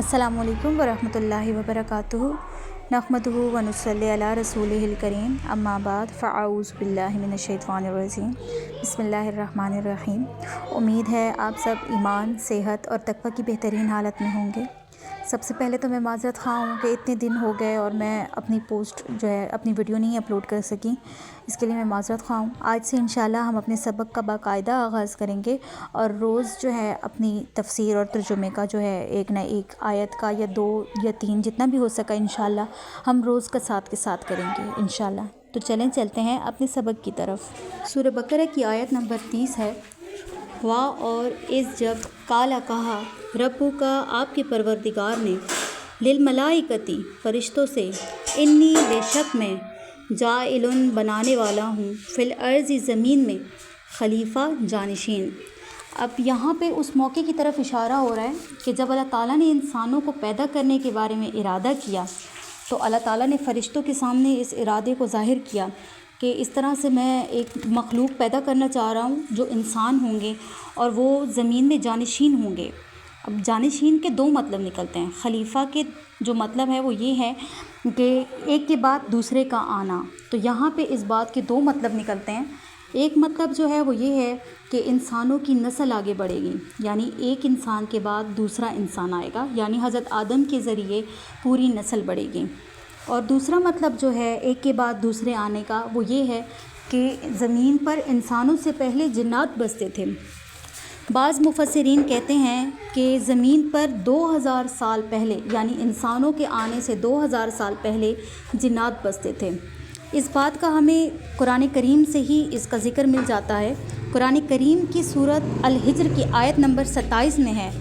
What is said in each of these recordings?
अस्सलामु अलैकुम वरहमतुल्लाहि वबरकातुहू नहमदुहू व नुसल्ली अला रसूलिहिल करीम अम्मा बाद फ़अऊज़ु बिल्लाहि मिनश्शैतानिर्रजीम बिस्मिल्लाहिर्रहमानिर्रहीम। उम्मीद है आप सब ईमान, सेहत और तक़वा की बेहतरीन हालत में होंगे। सबसे पहले तो मैं माज़रत ख़्वाह हूँ कि इतने दिन हो गए और मैं अपनी पोस्ट जो है अपनी वीडियो नहीं अपलोड कर सकी, इसके लिए मैं माज़रत ख़्वाह हूँ। आज से इंशाल्लाह हम अपने सबक का बाकायदा आगाज़ करेंगे और रोज़ जो है अपनी तफ़सीर और तर्जुमे का जो है एक ना एक आयत का या 2 या 3 जितना भी हो सका इंशाल्लाह हम रोज़ का साथ के साथ करेंगे इंशाल्लाह। तो चलें चलते हैं अपने सबक की तरफ। सूरह बकरा की आयत नंबर 30 है। वाह और इस जब काला कहा रब्बु का आपके परवरदिगार ने लिल मलाइकती फ़रिश्तों से इन्नी बेशक मैं जाइलुन बनाने वाला हूँ फ़िल अर्ज़ि ज़मीन में खलीफ़ा जानिशीन। अब यहाँ पे उस मौके की तरफ इशारा हो रहा है कि जब अल्लाह ताला ने इंसानों को पैदा करने के बारे में इरादा किया तो अल्लाह ताला ने फ़रिश्तों के सामने इस इरादे को ज़ाहिर किया कि इस तरह से मैं एक मखलूक पैदा करना चाह रहा हूँ जो इंसान होंगे और वो ज़मीन में जानिशीन होंगे। अब जानिशीन के 2 मतलब निकलते हैं। खलीफ़ा के जो मतलब है वो ये है कि एक के बाद दूसरे का आना। तो यहाँ पे इस बात के 2 मतलब निकलते हैं। एक मतलब जो है वो ये है कि इंसानों की नस्ल आगे बढ़ेगी, यानी एक इंसान के बाद दूसरा इंसान आएगा, यानी हज़रत आदम के ज़रिए पूरी नस्ल बढ़ेगी। और दूसरा मतलब जो है एक के बाद दूसरे आने का वो ये है कि ज़मीन पर इंसानों से पहले जिन्नात बसते थे। बाज़ मुफस्सिरीन कहते हैं कि ज़मीन पर 2000 साल पहले, यानी इंसानों के आने से 2000 साल पहले जिन्नात बसते थे। इस बात का हमें कुरान करीम से ही इसका ज़िक्र मिल जाता है। कुरान करीम की सूरत अल हिज्र की आयत नंबर 27 में है,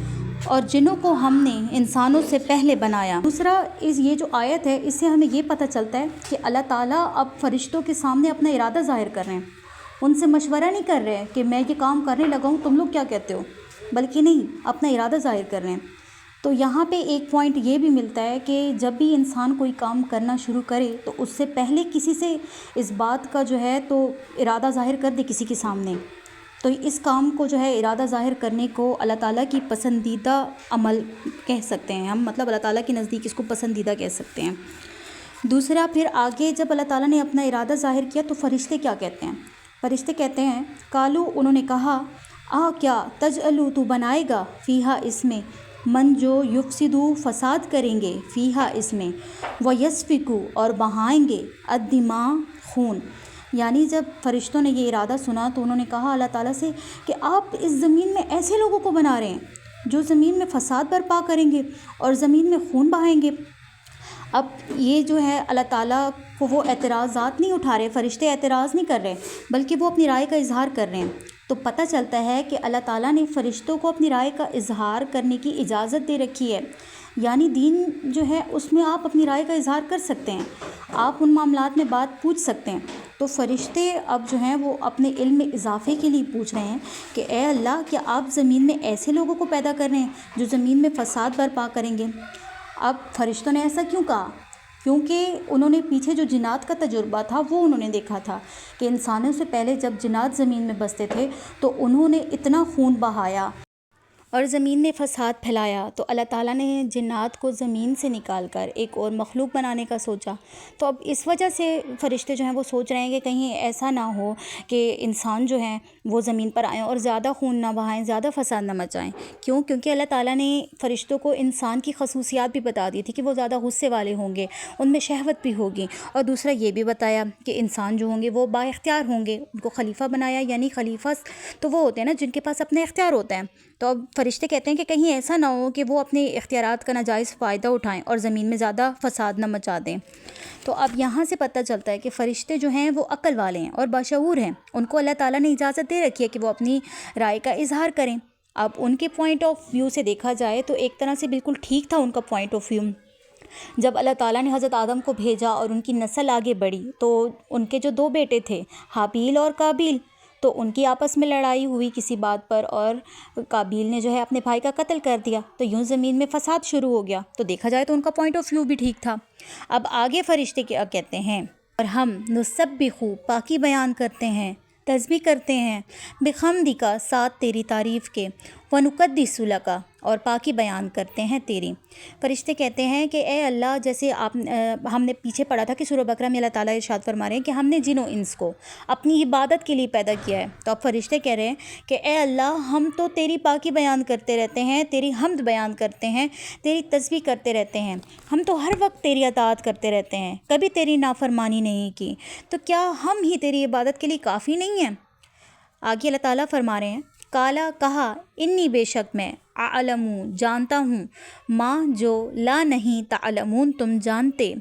और जिन्हों को हमने इंसानों से पहले बनाया। दूसरा ये जो आयत है इससे हमें ये पता चलता है कि अल्लाह ताला अब फ़रिश्तों के सामने अपना इरादा ज़ाहिर कर रहे हैं। उनसे मशवरा नहीं कर रहे हैं कि मैं ये काम करने लगा हूँ, तुम लोग क्या कहते हो, बल्कि नहीं, अपना इरादा ज़ाहिर कर रहे हैं। तो यहाँ पे एक पॉइंट ये भी मिलता है कि जब भी इंसान कोई काम करना शुरू करे तो उससे पहले किसी से इस बात का जो है तो इरादा ज़ाहिर कर दे किसी के सामने। तो इस काम को जो है इरादा ज़ाहिर करने को अल्लाह ताला की पसंदीदा अमल कह सकते हैं हम, मतलब अल्लाह ताला के नज़दीक इसको पसंदीदा कह सकते हैं। दूसरा फिर आगे जब अल्लाह ताला ने अपना इरादा ज़ाहिर किया तो फ़रिश्ते क्या कहते हैं? फ़रिश्ते कहते हैं कालू, उन्होंने कहा क्या तजअलू, तू बनाएगा फ़ीहा इसमें मन जो युफ़सिदू फ़साद करेंगे फ़ीहा इसमें व यस्फ़िकू और बहाएंगे अद्दिमा खून। यानी जब फ़रिश्तों ने ये इरादा सुना तो उन्होंने कहा अल्लाह ताला से कि आप इस ज़मीन में ऐसे लोगों को बना रहे हैं जो ज़मीन में फ़साद बर्पा करेंगे और ज़मीन में खून बहाएंगे। अब ये जो है अल्लाह ताला को वो एतराज़ात नहीं उठा रहे, फ़रिश्ते एतराज़ नहीं कर रहे, बल्कि वो अपनी राय का इज़हार कर रहे हैं। तो पता चलता है कि अल्लाह ताला ने फ़रिश्तों को अपनी राय का इज़हार करने की इजाज़त दे रखी है। यानी दीन जो है उसमें आप अपनी राय का इज़हार कर सकते हैं, आप उन मामलात में बात पूछ सकते हैं। तो फ़रिश्ते अब जो हैं वो अपने इल्म में इजाफ़े के लिए पूछ रहे हैं कि ए अल्लाह, क्या आप ज़मीन में ऐसे लोगों को पैदा कर रहे हैं जो ज़मीन में फ़साद बर्पा करेंगे। अब फ़रिश्तों ने ऐसा क्यों कहा? क्योंकि उन्होंने पीछे जो जिन्नात का तजुर्बा था वो उन्होंने देखा था कि इंसानों से पहले जब जिन्नात ज़मीन में बसते थे तो उन्होंने इतना खून बहाया और ज़मीन में फ़साद फैलाया, तो अल्लाह ताला ने जिन्नात को ज़मीन से निकाल कर एक और मखलूक बनाने का सोचा। तो अब इस वजह से फ़रिश्ते जो हैं वो सोच रहे हैं कि कहीं ऐसा ना हो कि इंसान जो हैं वो ज़मीन पर आएँ और ज़्यादा खून ना बहाएँ, ज़्यादा फ़साद ना मचाएँ। क्यों? क्योंकि अल्लाह ताला ने फ़रिश्तों को इंसान की खसूसियात भी बता दी थी कि वो ज़्यादा गुस्से वाले होंगे, उनमें शहवत भी होगी, और दूसरा ये भी बताया कि इंसान जो होंगे वो बाइख्तियार होंगे। उनको खलीफ़ा बनाया, यानी खलीफ़ा तो वो होते हैं ना जिनके पास अपने इख्तियार होता है। तो अब फ़रिश्ते कहते हैं कि कहीं ऐसा ना हो कि वो अपने इख्तियारात का नाजायज़ फ़ायदा उठाएं और ज़मीन में ज़्यादा फ़साद न मचा दें। तो अब यहाँ से पता चलता है कि फ़रिश्ते जो हैं वो अक्ल वाले हैं और बाशऊर हैं। उनको अल्लाह ताला ने इजाज़त दे रखी है कि वो अपनी राय का इज़हार करें। अब उनके पॉइंट ऑफ व्यू से देखा जाए तो एक तरह से बिल्कुल ठीक था उनका पॉइंट ऑफ व्यू। जब अल्लाह ताला ने हज़रत आदम को भेजा और उनकी नस्ल आगे बढ़ी तो उनके जो 2 बेटे थे हाबील और काबील, तो उनकी आपस में लड़ाई हुई किसी बात पर और काबील ने जो है अपने भाई का कत्ल कर दिया। तो यूँ ज़मीन में फ़साद शुरू हो गया। तो देखा जाए तो उनका पॉइंट ऑफ व्यू भी ठीक था। अब आगे फ़रिश्ते क्या कहते हैं, और हम नुसब्बिहु पाकी बयान करते हैं, तस्बीह करते हैं, बिखमदिका साथ तेरी तारीफ़ के, ونقدس لک، اور پاکی بیان کرتے ہیں تیری۔ فرشتے کہتے ہیں کہ اے اللہ، جیسے ہم نے پیچھے پڑھا تھا کہ سورہ بقرہ میں اللہ تعالیٰ ارشاد فرما رہے ہیں کہ ہم نے جن و انس کو اپنی عبادت کے لیے پیدا کیا ہے، تو اب فرشتے کہہ رہے ہیں کہ اے اللہ، ہم تو تیری پاکی بیان کرتے رہتے ہیں، تیری حمد بیان کرتے ہیں، تیری تسبیح کرتے رہتے ہیں، ہم تو ہر وقت تیری اطاعت کرتے رہتے ہیں، کبھی تیری نافرمانی نہیں کی، تو کیا ہم ہی تیری عبادت کے لیے کافی نہیں ہیں؟ آگے اللہ تعالیٰ فرما رہے ہیں، کالا کہا، انی بے شک میں، اعلم جانتا ہوں، ماں جو لا نہیں تعلمون تم جانتے۔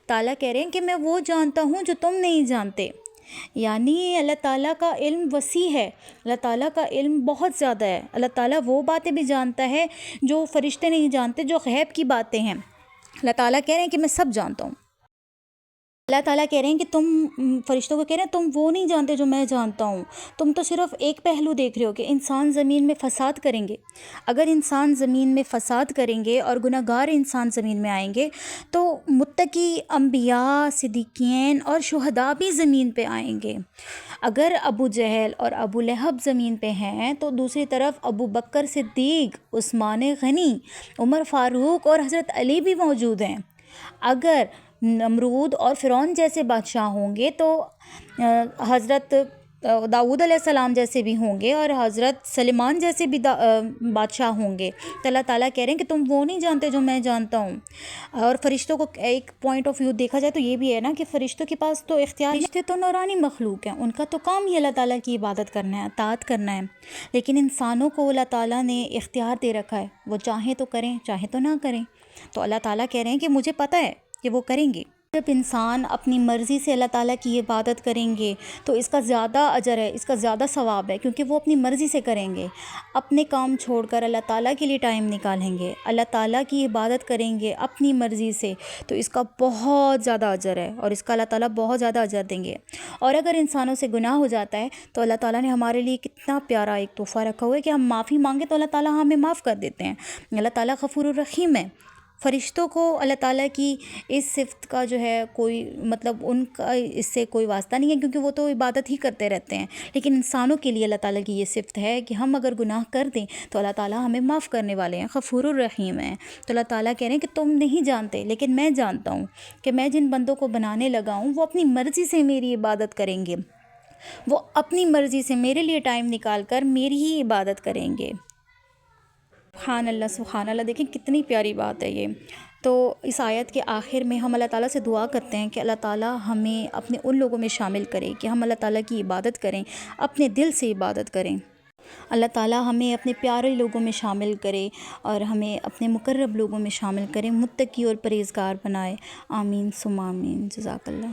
تعالیٰ کہہ رہے ہیں کہ میں وہ جانتا ہوں جو تم نہیں جانتے، یعنی اللہ تعالیٰ کا علم وسیع ہے، اللہ تعالیٰ کا علم بہت زیادہ ہے، اللہ تعالیٰ وہ باتیں بھی جانتا ہے جو فرشتے نہیں جانتے، جو غیب کی باتیں ہیں۔ اللہ تعالیٰ کہہ رہے ہیں کہ میں سب جانتا ہوں۔ اللہ تعالیٰ کہہ رہے ہیں کہ تم فرشتوں کو کہہ رہے ہیں تم وہ نہیں جانتے جو میں جانتا ہوں، تم تو صرف ایک پہلو دیکھ رہے ہو کہ انسان زمین میں فساد کریں گے۔ اگر انسان زمین میں فساد کریں گے اور گناہ گار انسان زمین میں آئیں گے تو متقی انبیاء، صدیقین اور شہداء بھی زمین پہ آئیں گے۔ اگر ابو جہل اور ابو لہب زمین پہ ہیں تو دوسری طرف ابو بکر صدیق، عثمان غنی، عمر فاروق اور حضرت علی بھی موجود ہیں۔ اگر نمرود اور فرعون جیسے بادشاہ ہوں گے تو حضرت داؤد علیہ السلام جیسے بھی ہوں گے اور حضرت سلیمان جیسے بھی بادشاہ ہوں گے۔ تو اللہ تعالیٰ کہہ رہے ہیں کہ تم وہ نہیں جانتے جو میں جانتا ہوں۔ اور فرشتوں کو ایک پوائنٹ آف ویو دیکھا جائے تو یہ بھی ہے نا کہ فرشتوں کے پاس تو اختیار، فرشتے تو نورانی مخلوق ہیں، ان کا تو کام ہی اللہ تعالیٰ کی عبادت کرنا ہے، اطاعت کرنا ہے، لیکن انسانوں کو اللہ تعالیٰ نے اختیار دے رکھا ہے، وہ چاہیں تو کریں، چاہیں تو نہ کریں۔ تو اللہ تعالیٰ کہہ رہے ہیں کہ مجھے پتہ ہے کہ وہ کریں گے۔ جب انسان اپنی مرضی سے اللہ تعالیٰ کی عبادت کریں گے تو اس کا زیادہ اجر ہے، اس کا زیادہ ثواب ہے، کیونکہ وہ اپنی مرضی سے کریں گے، اپنے کام چھوڑ کر اللہ تعالیٰ کے لیے ٹائم نکالیں گے، اللہ تعالیٰ کی عبادت کریں گے اپنی مرضی سے، تو اس کا بہت زیادہ اجر ہے اور اس کا اللہ تعالیٰ بہت زیادہ اجر دیں گے۔ اور اگر انسانوں سے گناہ ہو جاتا ہے تو اللہ تعالیٰ نے ہمارے لیے کتنا پیارا ایک تحفہ رکھا ہوا ہے کہ ہم معافی مانگیں تو اللہ تعالیٰ ہمیں معاف کر دیتے ہیں۔ اللہ تعالیٰ غفور الرحیم ہے۔ فرشتوں کو اللہ تعالیٰ کی اس صفت کا جو ہے کوئی مطلب ان کا اس سے کوئی واسطہ نہیں ہے، کیونکہ وہ تو عبادت ہی کرتے رہتے ہیں، لیکن انسانوں کے لیے اللہ تعالیٰ کی یہ صفت ہے کہ ہم اگر گناہ کر دیں تو اللہ تعالیٰ ہمیں معاف کرنے والے ہیں، غفور الرحیم ہیں۔ تو اللہ تعالیٰ کہہ رہے ہیں کہ تم نہیں جانتے لیکن میں جانتا ہوں کہ میں جن بندوں کو بنانے لگا ہوں وہ اپنی مرضی سے میری عبادت کریں گے، وہ اپنی مرضی سے میرے لیے ٹائم نکال کر میری ہی عبادت کریں گے۔ سبحان اللہ، سبحان اللہ، دیکھیں کتنی پیاری بات ہے یہ۔ تو اس آیت کے آخر میں ہم اللہ تعالیٰ سے دعا کرتے ہیں کہ اللہ تعالیٰ ہمیں اپنے ان لوگوں میں شامل کرے کہ ہم اللہ تعالیٰ کی عبادت کریں، اپنے دل سے عبادت کریں۔ اللہ تعالیٰ ہمیں اپنے پیارے لوگوں میں شامل کرے اور ہمیں اپنے مقرب لوگوں میں شامل کرے، متقی اور پرہیزگار بنائے۔ آمین ثم آمین، جزاک اللہ۔